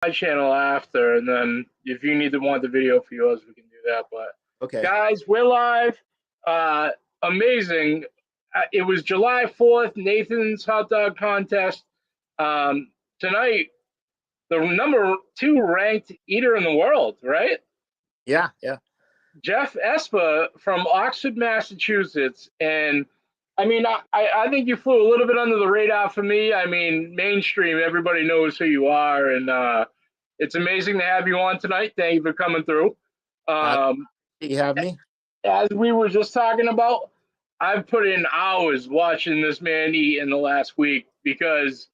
my channel after, and then if you need to want the video for yours, we can do that. But Okay. guys, we're live. Uh, Amazing. It was July 4th, Nathan's hot dog contest. Tonight, the number 2 ranked eater in the world, right? Yeah, yeah. Geoff Esper from Oxford, Massachusetts. And I mean, I think you flew a little bit under the radar for me. I mean, mainstream, everybody knows who you are. And it's amazing to have you on tonight. Thank you for coming through. Uh, Um, you have me. as we were just talking about, I've put in hours watching this man eat in the last week because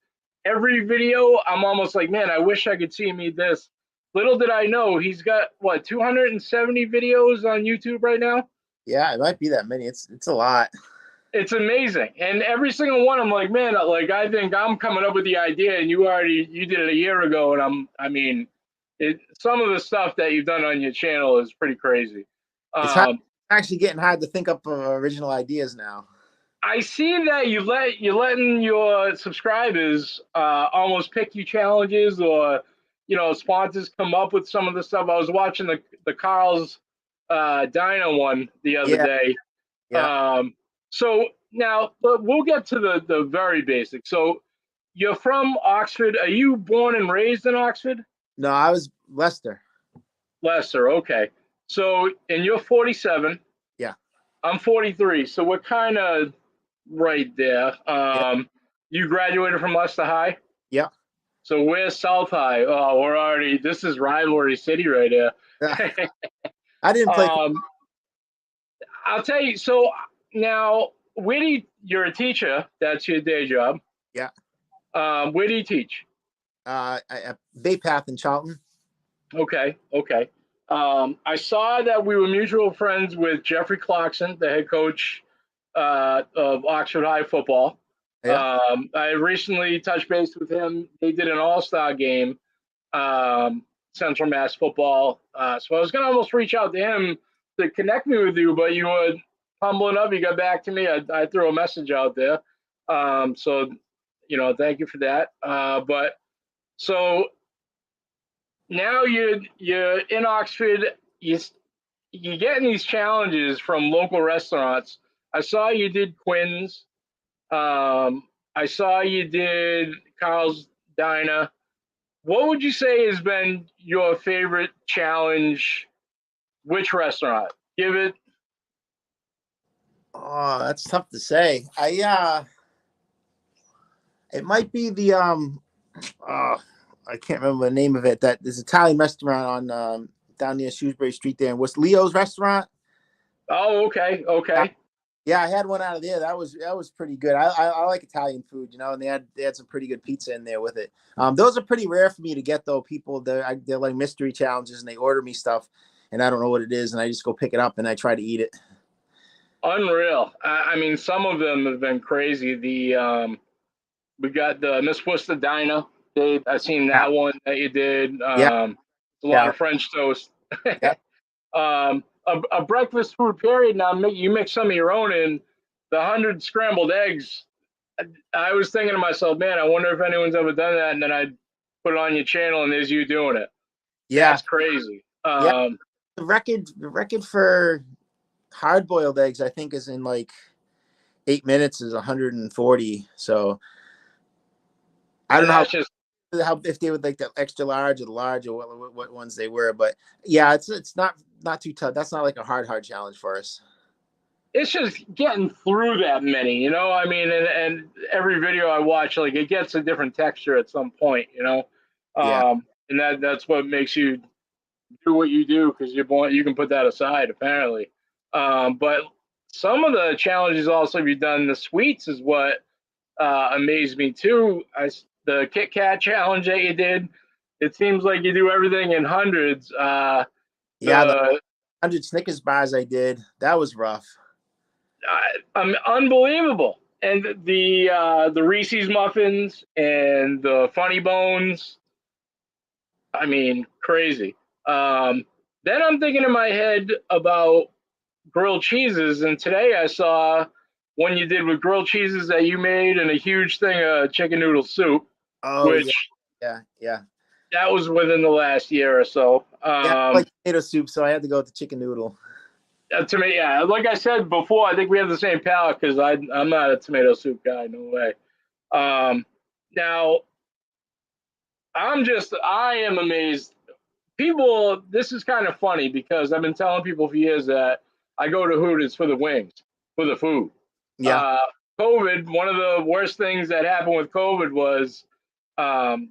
every video I'm almost like, man, I wish I could see him eat this. Little did I know he's got what 270 videos on YouTube right now. Yeah, it might be that many. It's a lot. It's amazing, and every single one I'm like, man, like I think I'm coming up with the idea, and you did it a year ago, and I mean, some of the stuff that you've done on your channel is pretty crazy. It's actually getting hard to think up original ideas now. I see that you're letting your subscribers almost pick you challenges, or sponsors come up with some of the stuff. I was watching the Carl's Dino one the other Yeah, day. yeah. So now, but we'll get to the very basic. So you're from Oxford. Are you born and raised in Oxford? No, I was Leicester. Leicester. Okay. So and you're 47. Yeah, I'm 43. So we're kind of right there. yeah, You graduated from Leicester High. yeah. So where's South High? Oh, we're already. This is rivalry city right here. I didn't play. I'll tell you. So now, you're a teacher? That's your day job. Yeah. Where do you teach? At Bay Path in Charlton. Okay, okay. I saw that we were mutual friends with Jeffrey Clarkson, the head coach of Oxford High football. Yeah. I recently touched base with him. They did an all-star game, Central Mass football. So I was going to almost reach out to him to connect me with you, but you were humbling up. You got back to me. I threw a message out there. So, thank you for that. But so now you're in Oxford. You're getting these challenges from local restaurants. I saw you did Quinn's. I saw you did Carl's Diner. What would you say has been your favorite challenge? Which restaurant? Give it. Oh, that's tough to say. It might be the I can't remember the name of it. That there's an Italian restaurant on down near Shrewsbury Street there. And what's Leo's restaurant? Oh, okay, okay. Yeah, I had one out of there. That was pretty good. I like Italian food, and they had some pretty good pizza in there with it. Those are pretty rare for me to get though. People they're like mystery challenges, and they order me stuff, and I don't know what it is, and I just go pick it up and I try to eat it. Unreal. I mean, some of them have been crazy. We got the Miss Worcester Diner. I seen that one that you did. Yeah, A lot yeah, of French toast. yeah. A breakfast food period. Now you make some of your own, and the 100 scrambled eggs. I was thinking to myself, man, I wonder if anyone's ever done that. And then I put it on your channel, and there's you doing it. Yeah, That's crazy. yeah. The record for hard boiled eggs, I think, is in like 8 minutes is 140. So I don't know how if they would like the extra large or the large or what ones they were, but yeah, it's not too tough. That's not like a hard challenge for us. it's just getting through that many, I mean, and every video I watch, like it gets a different texture at some point, Yeah, and that's what makes you do what you do because you're born. You can put that aside apparently, but some of the challenges also you've done the sweets is what amazed me too. The Kit Kat challenge that you did. It seems like you do everything in hundreds. yeah. The The 100 Snickers bars I did, that was rough. Unbelievable. And the Reese's muffins and the Funny Bones. I mean, crazy. Then I'm thinking in my head about grilled cheeses, and today I saw one you did with grilled cheeses that you made and a huge thing of chicken noodle soup, Oh yeah, which yeah. That was within the last year or so. Yeah, I like tomato soup, so I had to go with the chicken noodle. To me, yeah, like I said before, I think we have the same palate because I'm not a tomato soup guy, no way. Now I am amazed. People, this is kind of funny because I've been telling people for years that I go to Huda's for the wings, for the food. Yeah. Uh, COVID, one of the worst things that happened with COVID was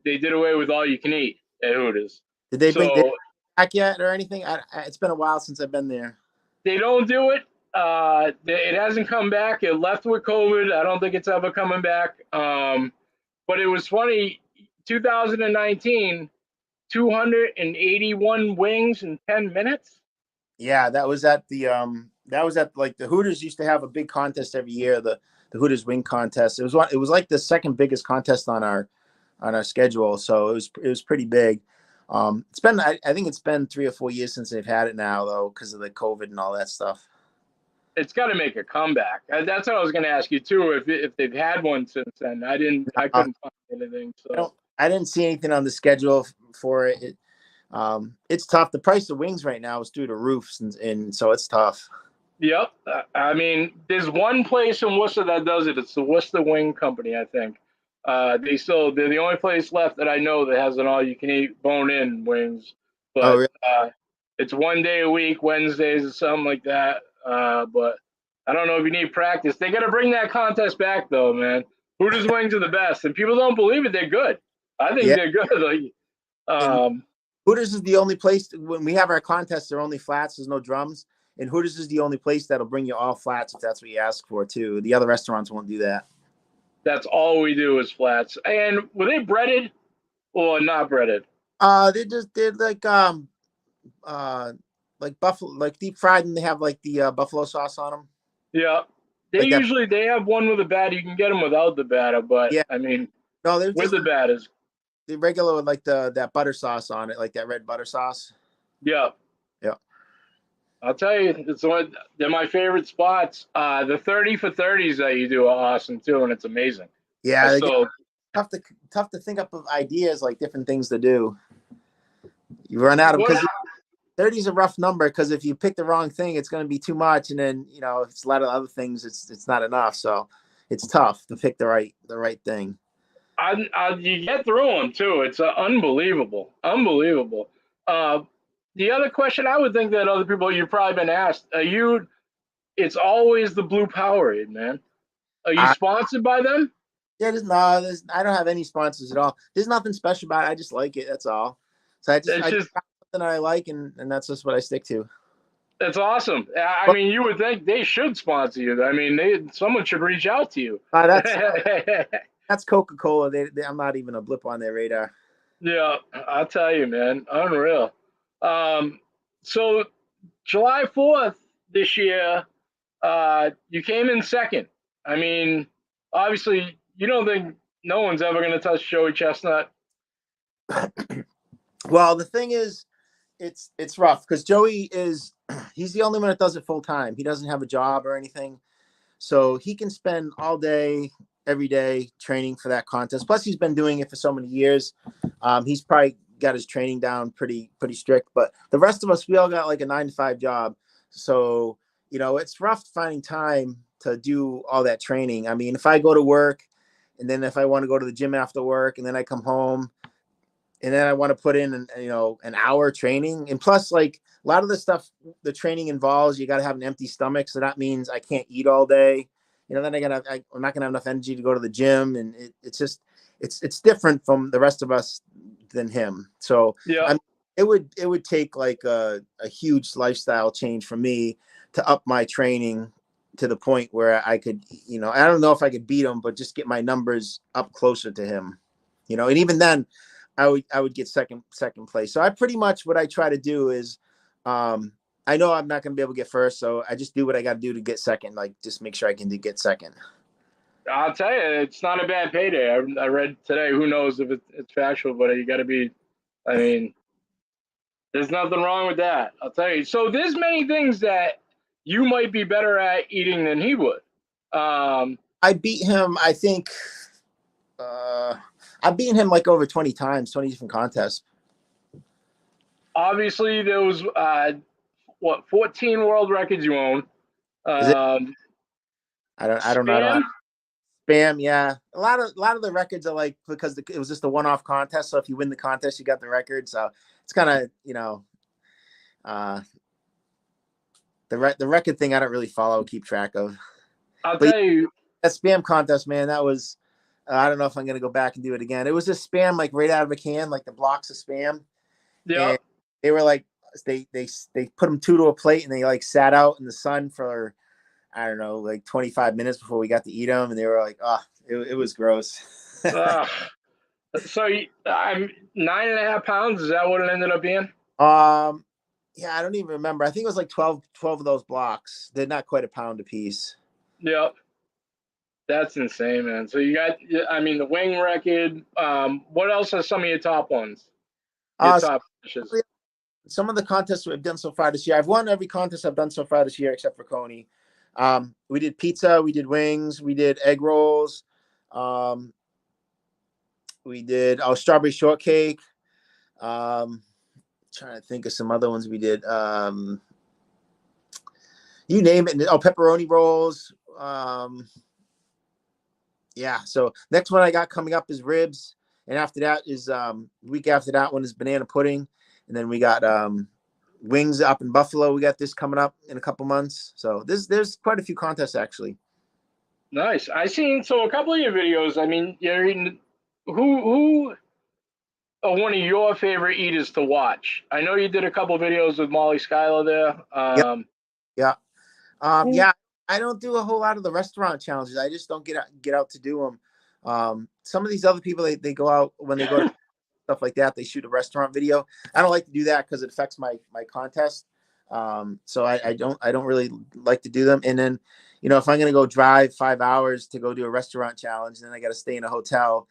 they did away with all you can eat at Huda's. Did they bring So back yet or anything? It's been a while since I've been there. they don't do it. It hasn't come back. It left with COVID. I don't think it's ever coming back. But it was funny. 2019, 281 wings in 10 minutes. Yeah, that was at like the Hooters used to have a big contest every year, the Hooters wing contest. It was like the second biggest contest on our schedule, so it was pretty big. It's been I think it's been 3 or 4 years since they've had it now though, because of the COVID and all that stuff. It's got to make a comeback. That's what I was going to ask you too. If they've had one since then, I couldn't find anything. So I didn't see anything on the schedule for it. It's tough. The price of wings right now is through the roofs, and so it's tough. Yep. I mean, there's one place in Worcester that does it. It's the Worcester Wing Company, I think. They're the only place left that I know that has an all-you-can-eat bone-in wings. But Really? it's one day a week, Wednesdays or something like that. But I don't know if you need practice. They got to bring that contest back, though, man. Hooters wings are the best, and people don't believe it. They're good. I think they're good. Like, Hooters is the only place when we have our contests. They're only flats. There's no drums. And Hooters is the only place that'll bring you all flats if that's what you ask for too. The other restaurants won't do that. That's all we do is flats. And were they breaded or not breaded? They're like buffalo, like deep fried, and they have like the buffalo sauce on them. Yeah, Like they have one with a batter. You can get them without the batter, but yeah, I mean, no, they're with the batters. The regular with like that butter sauce on it, like that red butter sauce. Yeah. Yeah. I'll tell you, they're my favorite spots. The 30 for 30s that you do are awesome too, and it's amazing. Yeah, So tough to think up of ideas, like different things to do. You run out of, because 30 is a rough number, because if you pick the wrong thing, it's going to be too much, and then if it's a lot of other things, it's not enough. So it's tough to pick the right thing. You get through them too. It's unbelievable. The other question I would think that other people you've probably been asked, it's always the Blue Powerade, man. Are you sponsored by them? Yeah, I don't have any sponsors at all. There's nothing special about it. I just like it. That's all. So I just something I like, and that's just what I stick to. That's awesome. I mean, you would think they should sponsor you. I mean, someone should reach out to you. That's Coca-Cola. I'm not even a blip on their radar. Yeah, I'll tell you, man, unreal. So July 4th this year, you came in second. I mean, obviously, you don't think no one's ever going to touch Joey Chestnut? Well, the thing is, it's rough because he's the only one that does it full time. He doesn't have a job or anything, so he can spend all day, every day training for that contest. Plus, he's been doing it for so many years. He's probably got his training down pretty strict. But the rest of us, we all got like a 9-to-5 job, so it's rough finding time to do all that training. I mean, if I go to work, and then if I want to go to the gym after work, and then I come home, and then I want to put in an hour training, and plus, like, a lot of the stuff the training involves, you got to have an empty stomach, so that means I can't eat all day. Then I'm not gonna have enough energy to go to the gym, and it's different from the rest of us than him. So yeah, it would take like a huge lifestyle change for me to up my training to the point where I could, I don't know if I could beat him, but just get my numbers up closer to him, and even then I would get second place. So I pretty much, what I try to do is, I know I'm not going to be able to get first, so I just do what I got to do to get second, like just make sure I can get second. I'll tell you, it's not a bad payday. I read today, who knows if it's factual, but you got to be, I mean, there's nothing wrong with that. I'll tell you. So there's many things that you might be better at eating than he would. I beat him, I think, I've beaten him like over 20 times, 20 different contests. obviously those 14 world records you own. Is it? Um, I don't know. I don't Spam. have spam. Yeah, a lot of the records are like because it was just a one-off contest. So if you win the contest, you got the record. So it's kind of uh, the record thing. I don't really keep track of. I'll But tell you. that spam contest, man, that was. I don't know if I'm gonna go back and do it again. It was just spam like right out of a can, like the blocks of spam, Yeah. and they were like they put them two to a plate and they like sat out in the sun for I don't know like 25 minutes before we got to eat them, and they were like, oh, it was gross. Uh, so I'm 9.5 pounds. Is that what it ended up being? um, yeah, I don't even remember. I think it was like 12 of those blocks. They're not quite a pound a piece. Yep. That's insane, man. So you got, I mean, the wing record. What else are some of your top ones? Your Uh, top finishes? some of the contests we've done so far this year, I've won every contest I've done so far this year except for Coney. We did pizza, we did wings, we did egg rolls, we did strawberry shortcake. Trying to think of some other ones we did. You name it. Oh, pepperoni rolls. Yeah. So next one I got coming up is ribs, and after that is week after that one is banana pudding, and then we got wings up in Buffalo. We got this coming up in a couple months. So there's quite a few contests actually. Nice. I seen a couple of your videos. I mean, you're eating. Who are one of your favorite eaters to watch? I know you did a couple of videos with Molly Schuyler there. Yep. Yeah. Who? Yeah. I don't do a whole lot of the restaurant challenges. I just don't get out to do them. Some of these other people they go out when they go to stuff like that. They shoot a restaurant video. I don't like to do that because it affects my contest. So I don't really like to do them. And then, if I'm gonna go drive 5 hours to go do a restaurant challenge, then I got to stay in a hotel.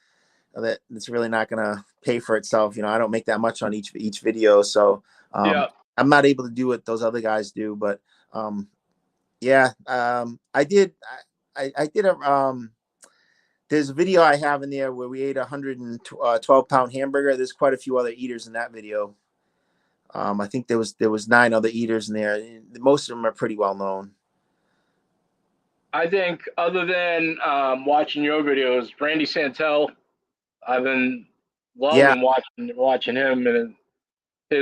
That's really not gonna pay for itself. I don't make that much on each video, so Yeah. I'm not able to do what those other guys do. But yeah, I did. I did a there's a video I have in there where we ate 112-pound hamburger. There's quite a few other eaters in that video. I think there was 9 other eaters in there. Most of them are pretty well known. I think other than watching your videos, Randy Santel, I've been Yeah, loving watching him and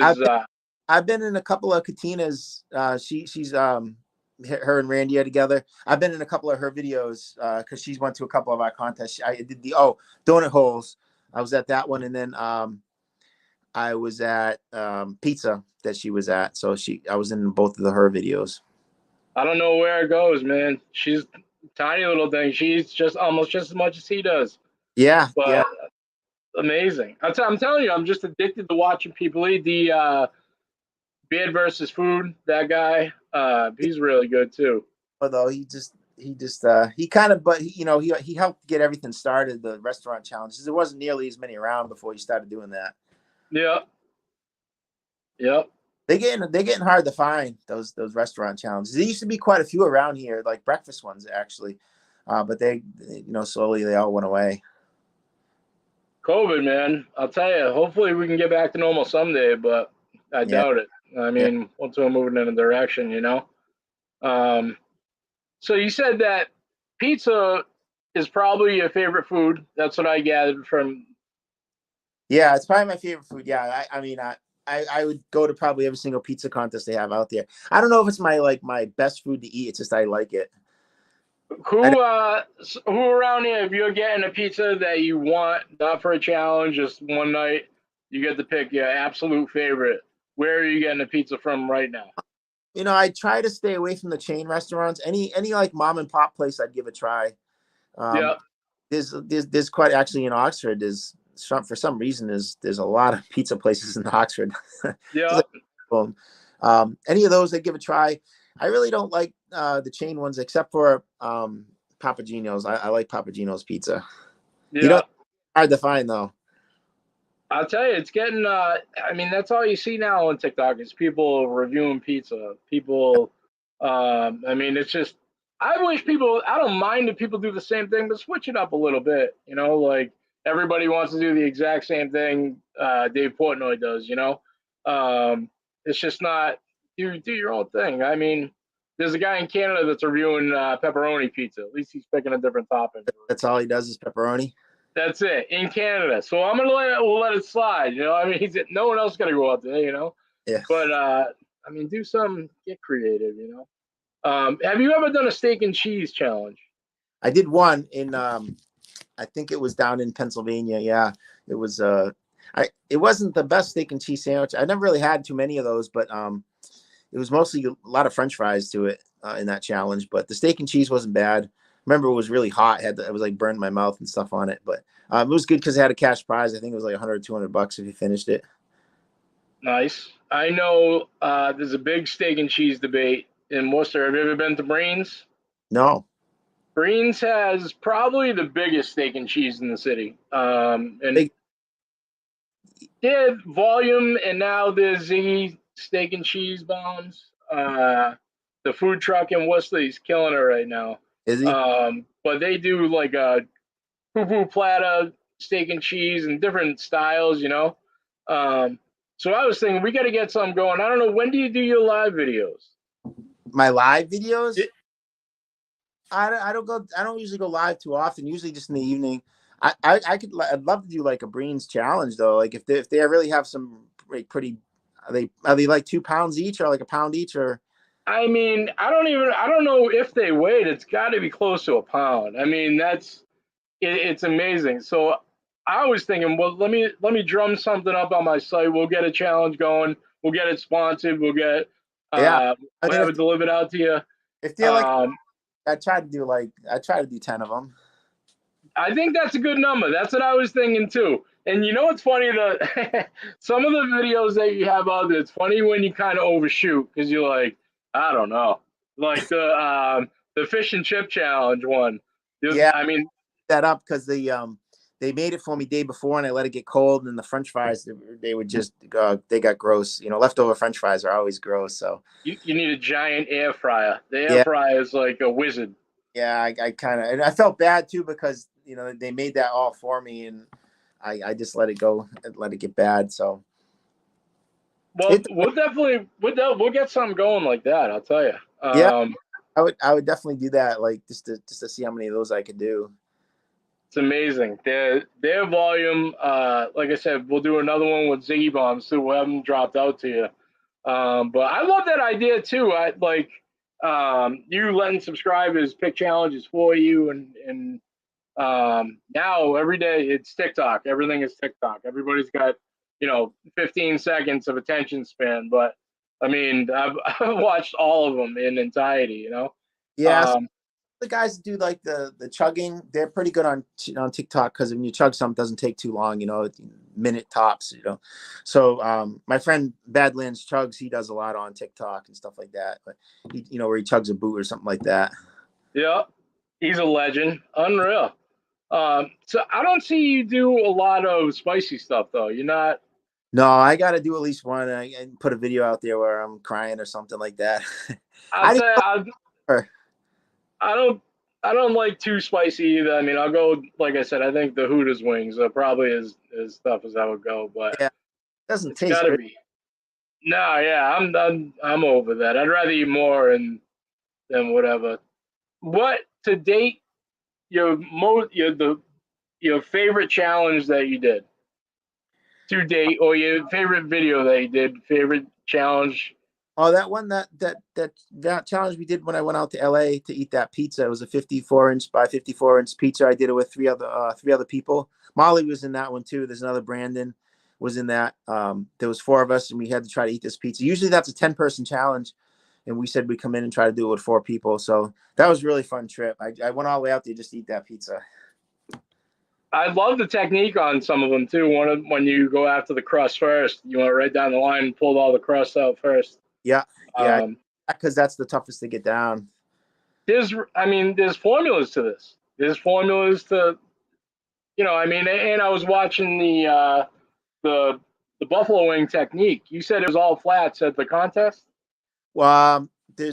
I've his. I've been in a couple of Katina's. She's her and Randy are together. I've been in a couple of her videos because she's went to a couple of our contests. I did the donut holes. I was at that one, and then I was at pizza that she was at. So I was in both of her videos. I don't know where it goes, man. She's a tiny little thing. She's just almost just as much as he does. Yeah, But yeah. amazing. I'm telling you, I'm just addicted to watching people eat. The Beard versus Food, that guy, he's really good too. Although he kind of, but he helped get everything started, the restaurant challenges. There wasn't nearly as many around before he started doing that. Yep. Yep. They're getting hard to find those restaurant challenges. There used to be quite a few around here, like breakfast ones actually, but they slowly they all went away. COVID, man. I'll tell you. Hopefully, we can get back to normal someday, but I Yeah, doubt it. I yeah, mean, once we're moving in a direction. Um, so you said that pizza is probably your favorite food. That's what I gathered from. yeah. It's probably my favorite food. Yeah, I mean I would go to probably every single pizza contest they have out there. I don't know if it's my best food to eat. It's just I like it. Who around here, if you're getting a pizza that you want, not for a challenge, just one night, you get to pick your absolute favorite. Where are you getting a pizza from right now? I try to stay away from the chain restaurants. Any like mom and pop place, I'd give a try. Um, Yeah. there's quite actually in Oxford. For some reason there's a lot of pizza places in Oxford. Yeah. Any of those, I'd give a try. I really don't like the chain ones except for Papagino's. I like Papagino's pizza. Yeah. Hard to find though. I'll tell you, it's getting. I mean, that's all you see now on TikTok is people reviewing pizza. People. I mean, it's just. I wish people. I don't mind if people do the same thing, but switch it up a little bit. Like everybody wants to do the exact same thing Dave Portnoy does. It's just not do your own thing. I mean, there's a guy in Canada that's reviewing pepperoni pizza. At least he's picking a different topping. That's all he does is pepperoni. That's it in Canada. So I'm gonna we'll let it slide. You know, I mean, no one else gonna go out there. You know, Yeah. but I mean, do some, get creative. You know. Have you ever done a steak and cheese challenge? I did one in I think it was down in Pennsylvania. Yeah, it was it wasn't the best steak and cheese sandwich. I never really had too many of those, but it was mostly a lot of French fries to it in that challenge. But the steak and cheese wasn't bad. Remember, it was really hot. It was like burned my mouth and stuff on it, but it was good because it had a cash prize. I think it was like 100 or 200 bucks if you finished it. Nice. I know there's a big steak and cheese debate in Worcester. Have you ever been to Breen's? No. Breen's has probably the biggest steak and cheese in the city. And they had volume, and now there's Ziggy Steak and Cheese Bombs. The food truck in Worcester, he's killing it right now. Is he? But they do like a poo-poo platter, steak and cheese, and different styles, you know. So I was thinking we got to get something going. I don't know, when do you do your live videos? My live videos? I don't usually go live too often. Usually just in the evening. I'd love to do like a Breen's challenge though. Like if they really have some like pretty, are they like 2 pounds each or like a pound each or? I mean, I don't know if they weighed. It's got to be close to a pound. I mean, it's amazing. So I was thinking, well, let me drum something up on my site. We'll get a challenge going. We'll get it sponsored. We'll get whatever delivered out to you. If they're like, I try to do 10 of them. I think that's a good number. That's what I was thinking too. And you know what's funny? Some of the videos that you have out there, it's funny when you kind of overshoot because you're like, I don't know, like the fish and chip challenge one. Yeah, I mean that up because they made it for me day before and I let it get cold and the French fries they would just they got gross. You know, leftover French fries are always gross. So you need a giant air fryer. The air fryer is like a wizard. Yeah, I felt bad too because you know they made that all for me and I just let it go and let it get bad. So well, we'll get something going like that. I'll tell you. Yeah, I would definitely do that. Like just to see how many of those I could do. It's amazing. Their volume. Like I said, we'll do another one with Ziggy Bombs too. We'll have them dropped out to you. But I love that idea too. I like you letting subscribers pick challenges for you, and now every day it's TikTok. Everything is TikTok. Everybody's got 15 seconds of attention span. But I mean, I've watched all of them in entirety. You know. Yeah. The guys that do like the chugging, they're pretty good on TikTok because when you chug something, it doesn't take too long, minute tops, So my friend Badlands Chugs, he does a lot on TikTok and stuff like that. But where he chugs a boot or something like that. Yeah, he's a legend, unreal. So I don't see you do a lot of spicy stuff though. You're not. No, I got to do at least one and put a video out there where I'm crying or something like that. I don't like too spicy either. I mean, I'll go, like I said, I think the Huda's wings are probably as tough as I would go, but yeah, it doesn't taste good. No, yeah, I'm over that. I'd rather eat more than whatever. What to date your favorite challenge that you did to date, or your favorite video that you did, favorite challenge? Oh, that one that challenge we did when I went out to LA to eat that pizza. It was a 54-inch by 54-inch pizza. I did it with three other people. Molly was in that one too. There's another Brandon was in that. There was 4 of us and we had to try to eat this pizza. Usually that's a 10-person challenge, and we said we'd come in and try to do it with 4 people. So that was a really fun trip. I went all the way out there just to eat that pizza. I love the technique on some of them too. When you go after the crust first, you went right down the line and pulled all the crust out first. Yeah, because that's the toughest to get down. There's formulas to this. There's formulas to, and I was watching the buffalo wing technique. You said it was all flats at the contest. Well,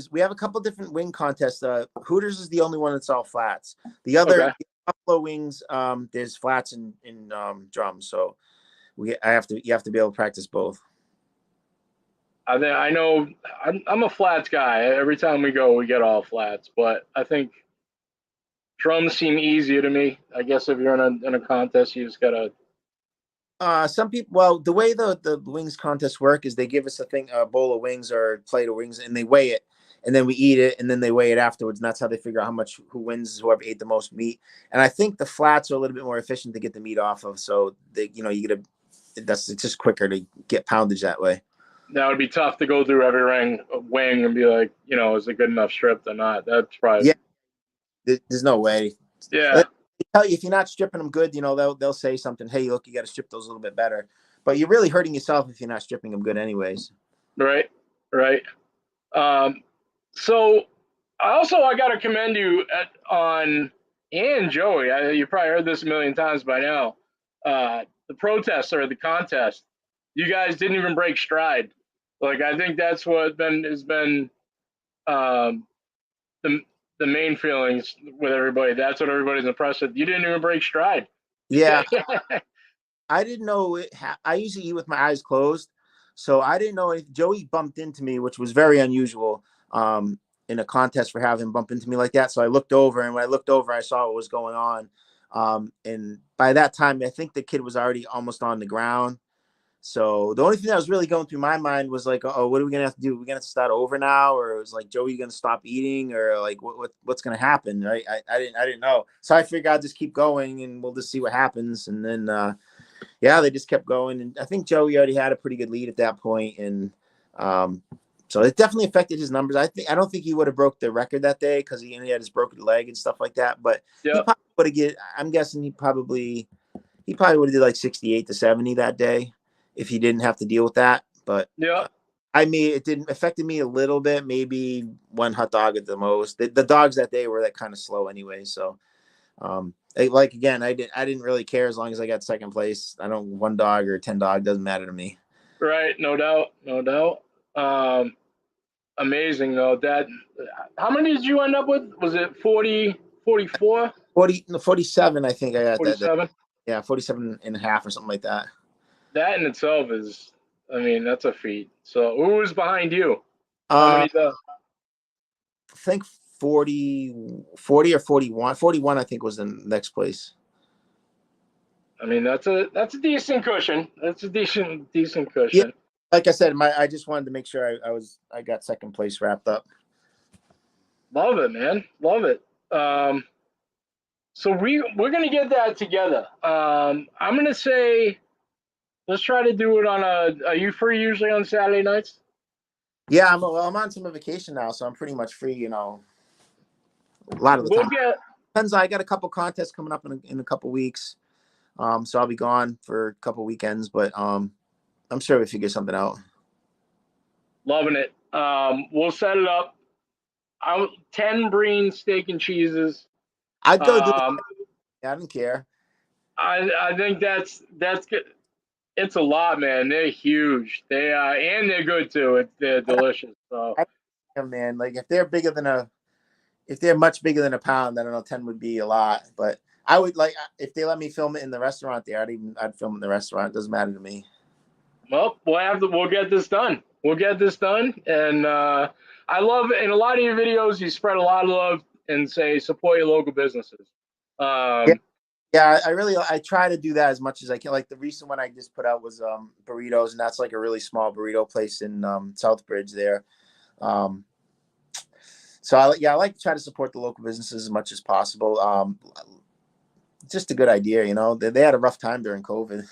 we have a couple different wing contests. Hooters is the only one that's all flats. The other buffalo wings, there's flats and drums. So you have to be able to practice both. I know I'm a flats guy. Every time we go, we get all flats. But I think drums seem easier to me. I guess if you're in a contest, you just gotta. Some people, well, the way the wings contests work is they give us a bowl of wings or a plate of wings, and they weigh it, and then we eat it, and then they weigh it afterwards, and that's how they figure out how much who wins is whoever ate the most meat. And I think the flats are a little bit more efficient to get the meat off of, so you get it's just quicker to get poundage that way. That would be tough to go through every wing and be like, is it good enough stripped or not? That's probably There's no way. Yeah. They tell you if you're not stripping them good, they'll say something. Hey, look, you got to strip those a little bit better. But you're really hurting yourself if you're not stripping them good, anyways. Right. So I got to commend you on and Joey. You probably heard this a million times by now. The protest or the contest, you guys didn't even break stride. Like I think that's what has been the main feelings with everybody. That's what everybody's impressed with. You didn't even break stride. Yeah. I didn't know it. I usually eat with my eyes closed, so I didn't know if Joey bumped into me, which was very unusual in a contest for having him bump into me like that. So I looked over, and when I looked over, I saw what was going on. And by that time, I think the kid was already almost on the ground. So the only thing that was really going through my mind was like, oh, what are we gonna have to do? We're gonna have to start over now, or it was like, Joey, gonna stop eating, or like what's gonna happen, right? I didn't know, so I figured I'd just keep going and we'll just see what happens. And then they just kept going, and I think Joey already had a pretty good lead at that point, and so it definitely affected his numbers. I don't think he would have broke the record that day because he only had his broken leg and stuff like that. But he probably would have I'm guessing he probably would have did like 68 to 70 that day if he didn't have to deal with that. But it didn't affected me a little bit, maybe one hot dog at the most. The dogs that day were that kind of slow anyway. So, again, I didn't really care as long as I got second place. I don't 1 dog or 10 dog doesn't matter to me. Right, no doubt. Amazing though. How many did you end up with? Was it 40, 44? 47, I think I got 47? that. Yeah, 47 and a half or something like that. That in itself is, that's a feat. So who was behind you? How many? I think 40 or 41. 41, I think, was the next place. That's a decent cushion. That's a decent cushion. Yeah, like I said, I just wanted to make sure I got second place wrapped up. Love it, man. Love it. So we're gonna get that together. I'm gonna say, let's try to do it on are you free usually on Saturday nights? Yeah, I'm on some vacation now, so I'm pretty much free, a lot of the time. Depends. I got a couple contests coming up in a couple weeks. So I'll be gone for a couple weekends, but I'm sure we figure something out. Loving it. We'll set it up. 10 Breen steak and cheeses. I'd go do I don't care. I think that's good. It's a lot, man. They're huge. They and they're good too. They're delicious. So man, like if they're much bigger than a pound, I don't know, 10 would be a lot. But I would like if they let me film it in the restaurant there, I'd film it in the restaurant. It doesn't matter to me. Well, we'll get this done. And I love in a lot of your videos you spread a lot of love and say support your local businesses. Yeah, I try to do that as much as I can. Like the recent one I just put out was burritos, and that's like a really small burrito place in Southbridge there. So I like to try to support the local businesses as much as possible. Just a good idea, They had a rough time during COVID.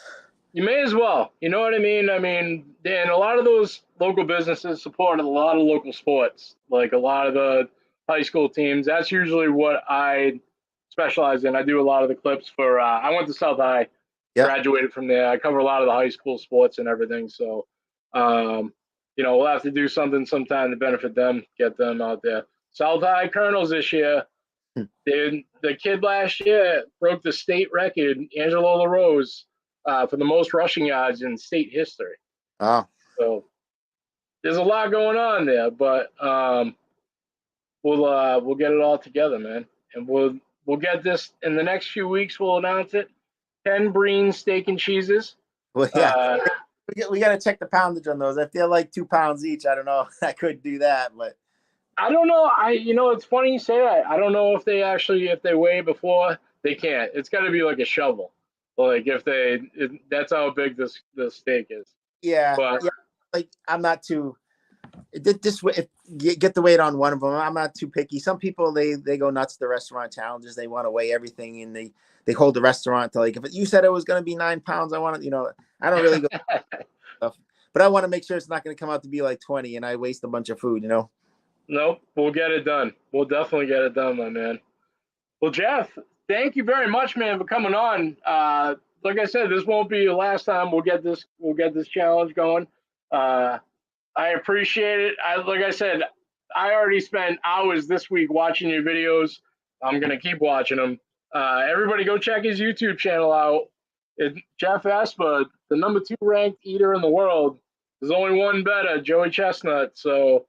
You may as well. You know what I mean? And a lot of those local businesses supported a lot of local sports, like a lot of the high school teams. That's usually what I specialize in. I do a lot of the clips for. I went to South High, graduated from there. I cover a lot of the high school sports and everything. So, we'll have to do something sometime to benefit them, get them out there. South High Colonels this year. The kid last year broke the state record, Angelo LaRose, for the most rushing yards in state history. Oh. So there's a lot going on there, but we'll get it all together, man, and we'll get this in the next few weeks. We'll announce it. 10 Breen steak and cheeses. Well, yeah. we got to check the poundage on those. If they're like 2 pounds each, I don't know. I could do that, but I don't know. It's funny you say that. I don't know if they weigh before. They can't. It's got to be like a shovel. Like that's how big this steak is. yeah. But Like I'm not too. This way, get the weight on one of them. I'm not too picky. Some people they go nuts to the restaurant challenges. They want to weigh everything, and they hold the restaurant to, like, if you said it was going to be 9 pounds, I want to, I don't really go stuff, but I want to make sure it's not going to come out to be like 20 and I waste a bunch of food. Nope, we'll get it done. We'll definitely get it done, my man. Well, Geoff, thank you very much, man, for coming on. Like I said, this won't be the last time we'll get this challenge going. I appreciate it. Like I said, I already spent hours this week watching your videos. I'm gonna keep watching them. Everybody, go check his YouTube channel out. Geoff Esper, the number 2 ranked eater in the world. There's only one better, Joey Chestnut. So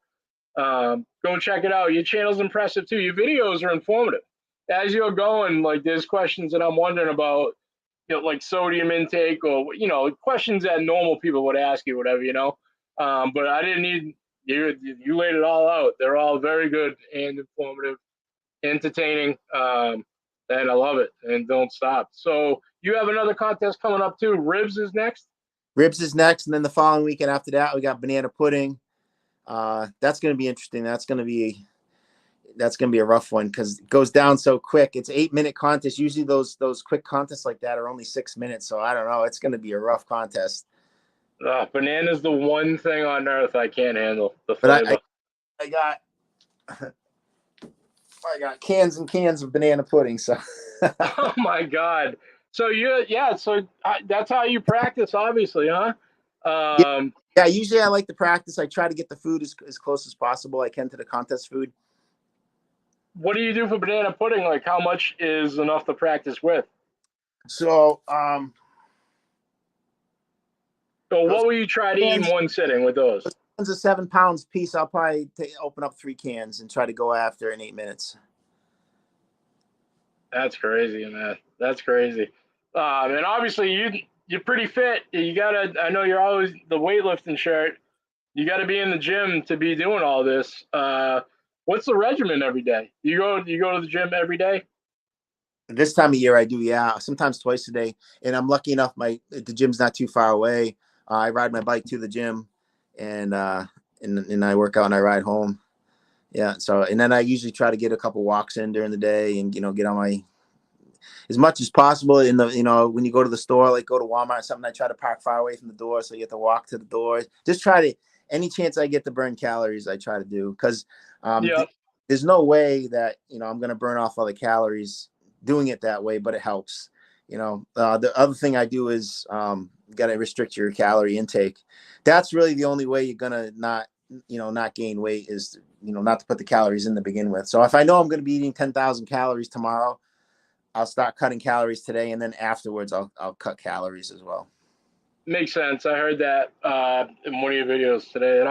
go check it out. Your channel's impressive too. Your videos are informative. As you're going, like, there's questions that I'm wondering about, like sodium intake, or questions that normal people would ask you, whatever, but I didn't need you. You laid it all out. They're all very good and informative, entertaining, and I love it. And don't stop. So you have another contest coming up too. Ribs is next. Ribs is next, and then the following weekend after that, we got banana pudding. That's going to be interesting. That's going to be a rough one because it goes down so quick. It's 8-minute contest. Usually those quick contests like that are only 6 minutes. So I don't know. It's going to be a rough contest. Banana's the one thing on earth I can't handle. The flavor. But I got cans and cans of banana pudding. So. Oh my God. So that's how you practice, obviously, huh? Yeah. Usually I like to practice. I try to get the food as close as possible I can to the contest food. What do you do for banana pudding? Like, how much is enough to practice with? So, So what will you try to eat in one sitting with those? Cans of 7 pounds piece. I'll probably open up 3 cans and try to go after in 8 minutes. That's crazy, man. That's crazy. And obviously you're pretty fit. I know you're always the weightlifting shirt. You got to be in the gym to be doing all this. What's the regimen every day? You go to the gym every day? This time of year, I do. Yeah, sometimes twice a day. And I'm lucky enough, the gym's not too far away. I ride my bike to the gym, and I work out and I ride home. Yeah. So, and then I usually try to get a couple walks in during the day and, get on my, as much as possible when you go to the store, like go to Walmart or something, I try to park far away from the door. So you have to walk to the door. Just any chance I get to burn calories, I try to do. Cause there's no way that, I'm going to burn off all the calories doing it that way, but it helps. The other thing I do is, got to restrict your calorie intake. That's really the only way you're going to not gain weight is, not to put the calories in to begin with. So if I know I'm going to be eating 10,000 calories tomorrow, I'll start cutting calories today. And then afterwards I'll cut calories as well. Makes sense. I heard that in one of your videos today. It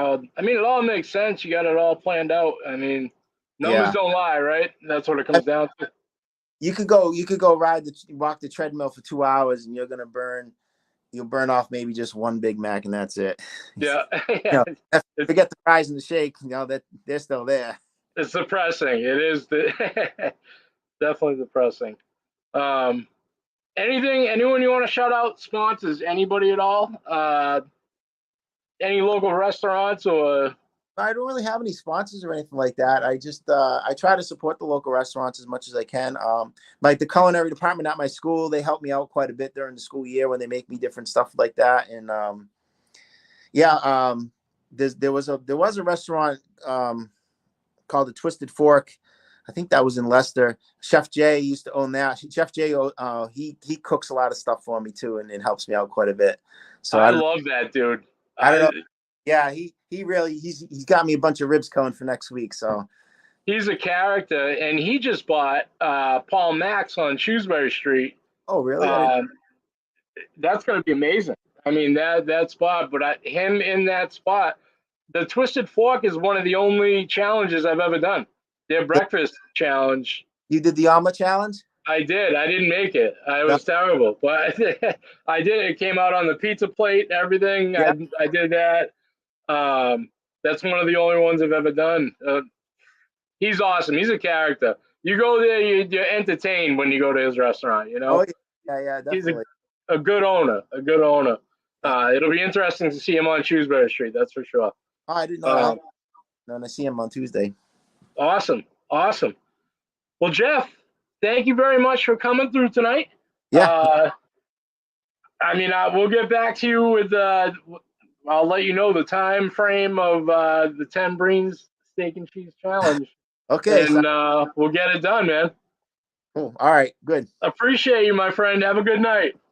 all makes sense. You got it all planned out. Numbers don't lie, right? That's what it comes down to. You could go walk the treadmill for 2 hours and you'll burn off maybe just one Big Mac and that's it. Yeah. Forget the fries and the shake, that they're still there. It's depressing. It is definitely depressing. Anyone you want to shout out, sponsors, anybody at all? Any local restaurants or? I don't really have any sponsors or anything like that. I just I try to support the local restaurants as much as I can. Like the culinary department at my school, they help me out quite a bit during the school year when they make me different stuff like that. And there was a restaurant called the Twisted Fork. I think that was in Leicester. Chef Jay used to own that. Chef Jay, he cooks a lot of stuff for me too, and it helps me out quite a bit. So I love that dude. I don't know. Yeah, he's got me a bunch of ribs coming for next week. So he's a character, and he just bought Paul Max on Shrewsbury Street. Oh, really? That's going to be amazing. That spot, but him in that spot, the Twisted Fork is one of the only challenges I've ever done. Their breakfast challenge. You did the omelet challenge? I did. I didn't make it. I was terrible, but I did. It came out on the pizza plate, everything. Yeah. I did that. That's one of the only ones I've ever done. He's awesome. He's a character. You go there, you're entertained when you go to his restaurant. You know. Oh yeah, definitely. He's a good owner. A good owner. It'll be interesting to see him on Shrewsbury Street. That's for sure. Oh, I didn't know that. And I see him on Tuesday. Awesome. Well, Geoff, thank you very much for coming through tonight. Yeah. We'll get back to you with. I'll let you know the time frame of the 10 Breens Steak and Cheese Challenge. Okay. And we'll get it done, man. Cool. All right. Good. Appreciate you, my friend. Have a good night.